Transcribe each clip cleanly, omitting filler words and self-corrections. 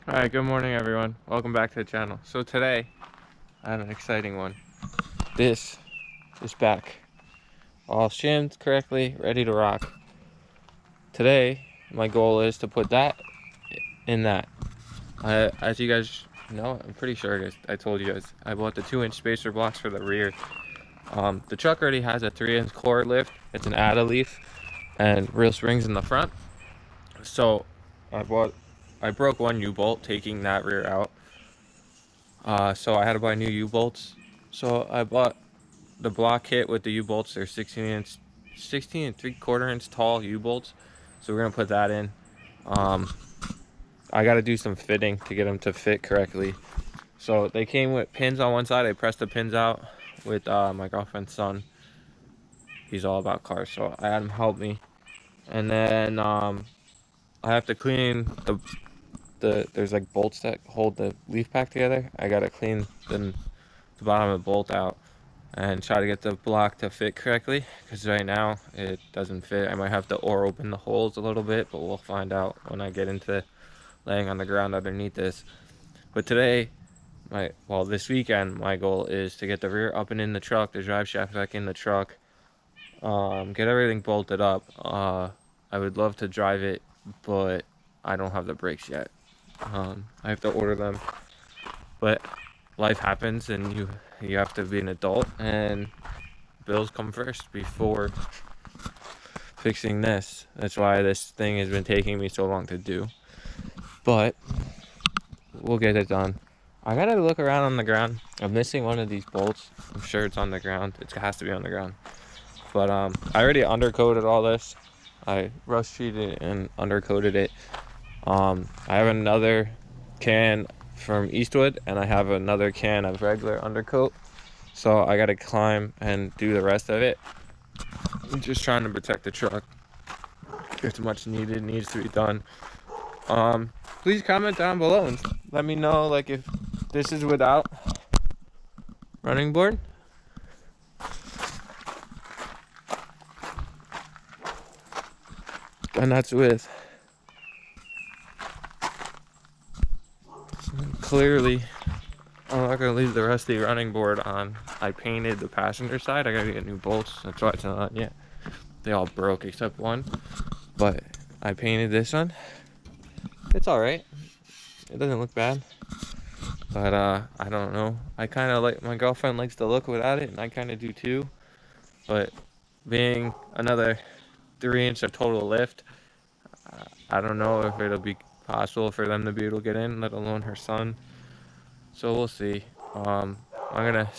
Alright, good morning everyone. Welcome back to the channel. So today, I have an exciting one. This is back. All shimmed correctly, ready to rock. Today, my goal is to put that in that. As you guys know, I'm pretty sure I told you guys, I bought the 2-inch spacer blocks for the rear. The truck already has a 3-inch core lift. It's an Ada leaf and real springs in the front. So I broke one U-bolt taking that rear out. So I had to buy new U-bolts. So I bought the block kit with the U-bolts. They're 16 and 3/4 inch tall U-bolts. So we're gonna put that in. I got to do some fitting to get them to fit correctly. So they came with pins on one side. I pressed the pins out with my girlfriend's son. He's all about cars, so I had him help me. And then I have to clean there's like bolts that hold the leaf pack together. I gotta clean the bottom of the bolt out and try to get the block to fit correctly, because right now it doesn't fit. I might have to open the holes a little bit, but we'll find out when I get into laying on the ground underneath this. But today, this weekend, my goal is to get the rear up and in the truck, the drive shaft back in the truck, get everything bolted up. I would love to drive it, but I don't have the brakes yet. I have to order them, but life happens and you have to be an adult, and bills come first before fixing this. That's why this thing has been taking me so long to do, but we'll get it done. I gotta look around on the ground. I'm missing one of these bolts. I'm sure it's on the ground. It has to be on the ground, but I already undercoated all this. I rust treated and undercoated it. I have another can from Eastwood and I have another can of regular undercoat, so I gotta climb and do the rest of it. I'm just trying to protect the truck. It's much needed, needs to be done. Please comment down below and let me know, like, if this is without running board, and that's with. Clearly, I'm not gonna leave the rusty running board on. I painted the passenger side. I gotta get new bolts. That's why it's not on yet. They all broke except one, but I painted this one. It's all right. It doesn't look bad, but I don't know. I kind of like, my girlfriend likes to look without it, and I kind of do too. But being another 3-inch of total lift, I don't know if it'll be possible for them to be able to get in, let alone her son. So we'll see. I'm gonna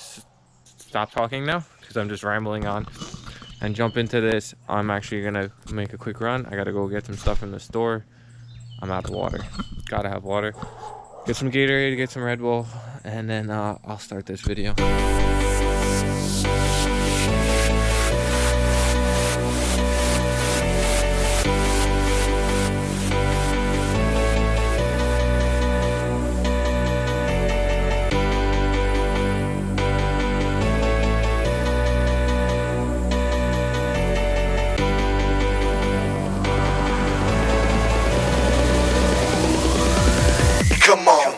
stop talking now because I'm just rambling on and jump into this. I'm actually gonna make a quick run. I gotta go get some stuff from the store. I'm out of water. Gotta have water. Get some Gatorade, get some Red Bull, and then I'll start this video. Come on.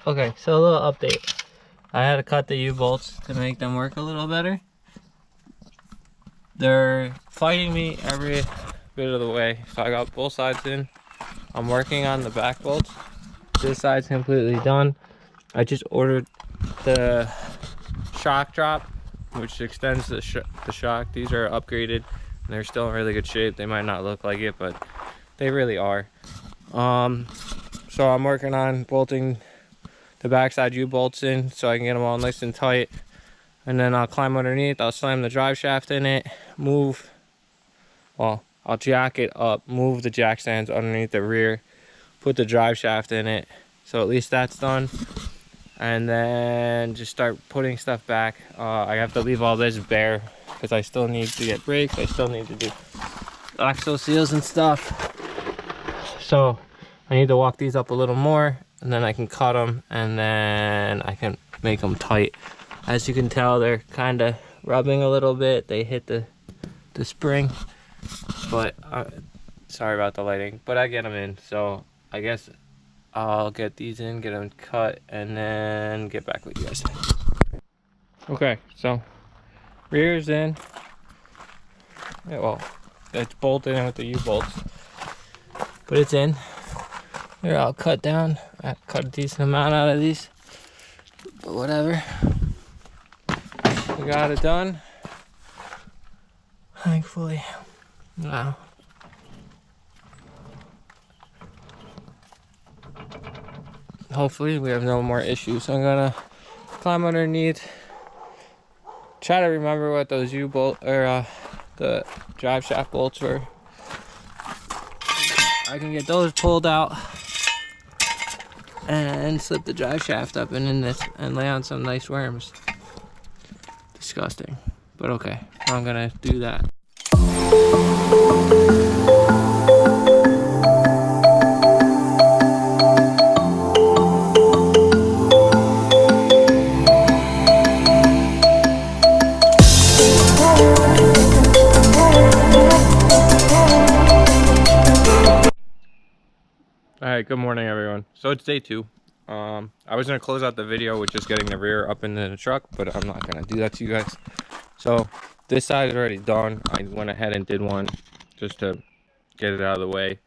Okay, so a little update. I had to cut the U-bolts to make them work a little better. They're fighting me every bit of the way. So I got both sides in. I'm working on the back bolts. This side's completely done. I just ordered the shock drop, which extends the shock. These are upgraded and they're still in really good shape. They might not look like it, but they really are. So I'm working on bolting the backside U-bolts in so I can get them all nice and tight, and then I'll climb underneath. I'll slam the drive shaft in it, I'll jack it up, move the jack stands underneath the rear, put the drive shaft in it, so at least that's done. and then just start putting stuff back. I have to leave all this bare because I still need to get brakes. I still need to do axle seals and stuff. So I need to walk these up a little more, and then I can cut them, and then I can make them tight. As you can tell, they're kind of rubbing a little bit. They hit the spring, but sorry about the lighting, but I get them in. So I guess I'll get these in, get them cut, and then get back with you guys. Okay, so rear's in. Yeah, well, it's bolted in with the U-bolts, but it's in. They're all cut down. I cut a decent amount out of these, but whatever. We got it done. Thankfully. Wow. Hopefully we have no more issues. I'm gonna climb underneath. Try to remember what those U-bolt or the drive shaft bolts were. I can get those pulled out and slip the drive shaft up and in this and lay on some nice worms. Disgusting, but okay, I'm gonna do that. Alright, good morning everyone. So it's day 2. I was going to close out the video with just getting the rear up into the truck, but I'm not going to do that to you guys. So this side is already done. I went ahead and did one just to get it out of the way.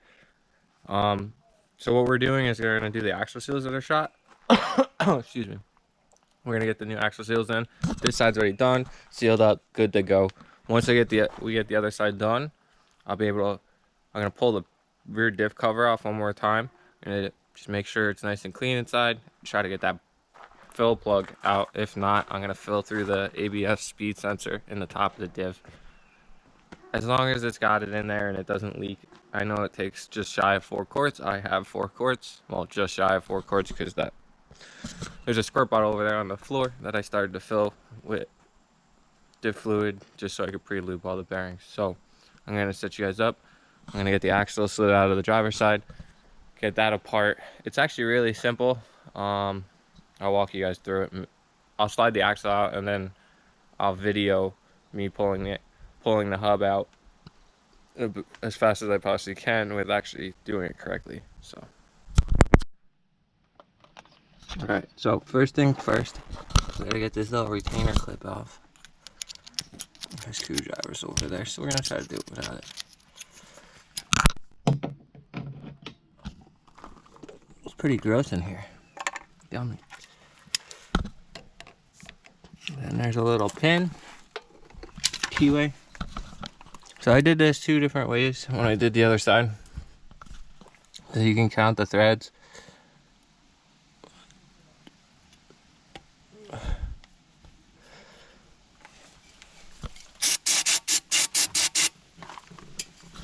So what we're doing is we're going to do the axle seals that are shot. Excuse me. We're going to get the new axle seals in. This side's already done, sealed up, good to go. Once we get the other side done, I'll be able to, I'm going to pull the rear diff cover off one more time and just make sure it's nice and clean inside. Try to get that fill plug out. If not, I'm going to fill through the ABS speed sensor in the top of the diff. As long as it's got it in there and it doesn't leak. I know it takes just shy of 4 quarts. I have 4 quarts. Well, just shy of 4 quarts because there's a squirt bottle over there on the floor that I started to fill with diff fluid just so I could pre-lube all the bearings. So I'm going to set you guys up. I'm going to get the axle slid out of the driver's side, get that apart. It's actually really simple. I'll walk you guys through it. I'll slide the axle out and then I'll video me pulling the hub out as fast as I possibly can with actually doing it correctly. So, all right. So first thing first, we gotta get this little retainer clip off. There's screwdrivers over there, so we're gonna try to do it without it. It's pretty gross in here. Yummy. Then there's a little pin, keyway. So I did this 2 different ways when I did the other side. So you can count the threads.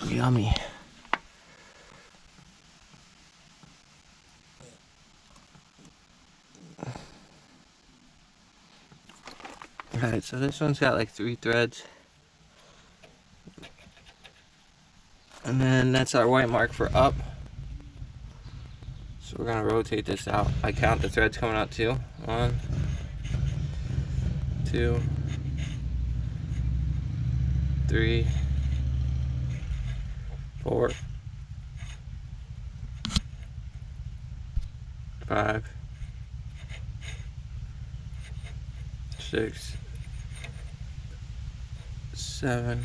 Yummy. Alright, so this one's got like 3 threads. And then that's our white mark for up. So we're gonna rotate this out. I count the threads coming out too. 1, 2, 3, 4, 5, 6, 7,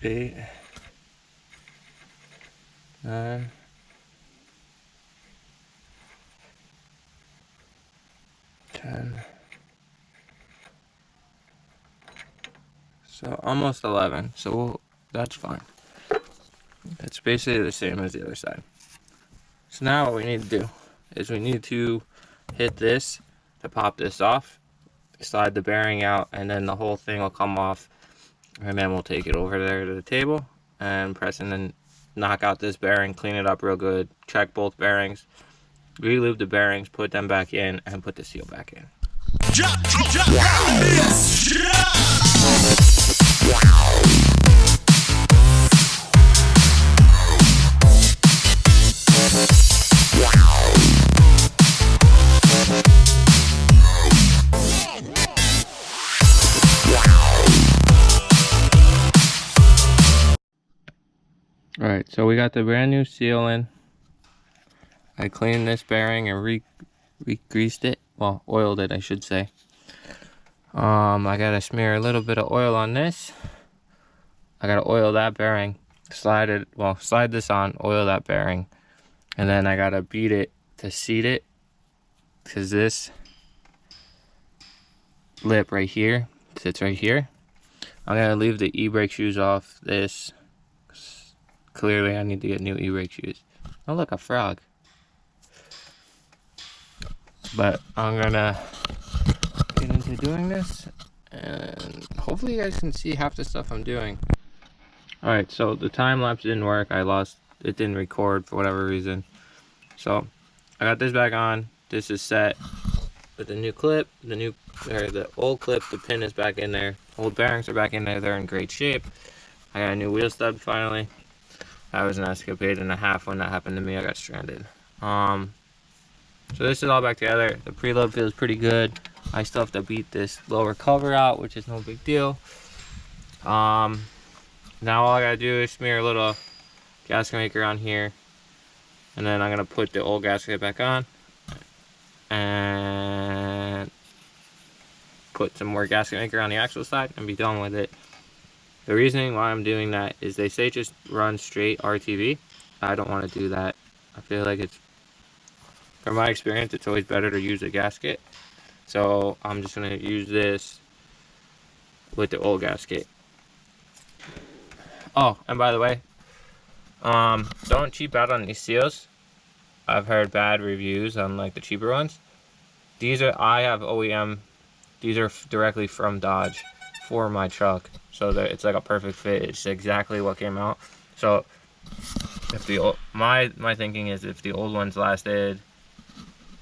8, 9, 10. So almost 11. So that's fine. It's basically the same as the other side. So now what we need to do is we need to hit this to pop this off, slide the bearing out, and then the whole thing will come off. And then we'll take it over there to the table and press and then knock out this bearing, clean it up real good, check both bearings, re-lube the bearings, put them back in, and put the seal back in. Alright, so we got the brand new seal in. I cleaned this bearing and re-greased it. Well, oiled it, I should say. I gotta smear a little bit of oil on this. I gotta oil that bearing. Slide this on, oil that bearing. And then I gotta beat it to seat it. Because this lip right here sits right here. I'm gonna leave the e-brake shoes off this. Clearly I need to get new e-brake shoes. Oh look, a frog. But I'm gonna get into doing this, and hopefully you guys can see half the stuff I'm doing. Alright, so the time lapse didn't work. It didn't record for whatever reason. So I got this back on. This is set with the new clip, the old clip, the pin is back in there. Old bearings are back in there, they're in great shape. I got a new wheel stud finally. That was an escapade and a half when that happened to me. I got stranded. So this is all back together. The preload feels pretty good. I still have to beat this lower cover out, which is no big deal. Now all I gotta do is smear a little gasket maker on here, and then I'm gonna put the old gasket back on and put some more gasket maker on the axle side and be done with it. The reasoning why I'm doing that is they say just run straight RTV. I don't want to do that. I feel like from my experience, it's always better to use a gasket. So I'm just going to use this with the old gasket. Oh, and by the way, don't cheap out on these seals. I've heard bad reviews on like the cheaper ones. I have OEM. These are directly from Dodge for my truck. So that it's like a perfect fit. It's exactly what came out. So if my thinking is if the old ones lasted,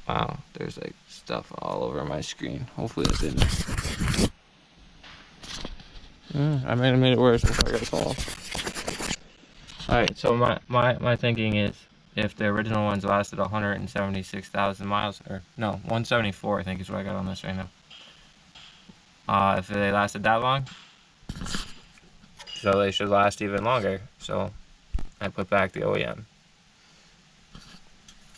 wow, there's like stuff all over my screen. Hopefully that didn't. I might have made it worse before I got a call. Alright, so my thinking is if the original ones lasted 176,000 miles, or no, 174 I think is what I got on this right now. If they lasted that long, so they should last even longer. So I put back the OEM.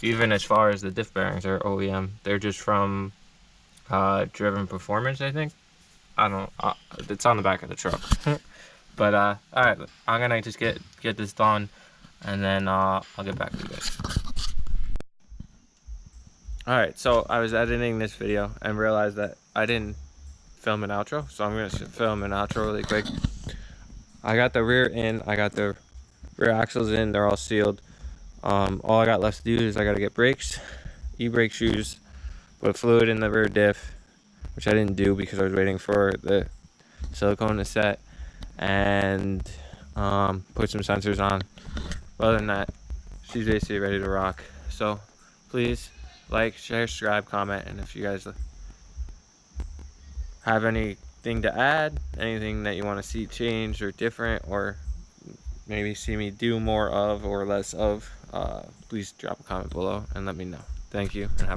Even as far as the diff bearings are OEM, they're just from Driven Performance, I think. I don't know. It's on the back of the truck. But alright, I'm gonna just get this done, and then I'll get back to you guys. Alright, so I was editing this video and realized that I didn't film an outro, so I'm gonna film an outro really quick. I got the rear in, I got the rear axles in, they're all sealed. All I got left to do is I gotta get brakes, e-brake shoes, put fluid in the rear diff, which I didn't do because I was waiting for the silicone to set, and put some sensors on. Other than that, she's basically ready to rock. So please like, share, subscribe, comment, and if you guys have anything to add, anything that you want to see changed or different, or maybe see me do more of or less of, please drop a comment below and let me know. Thank you, and have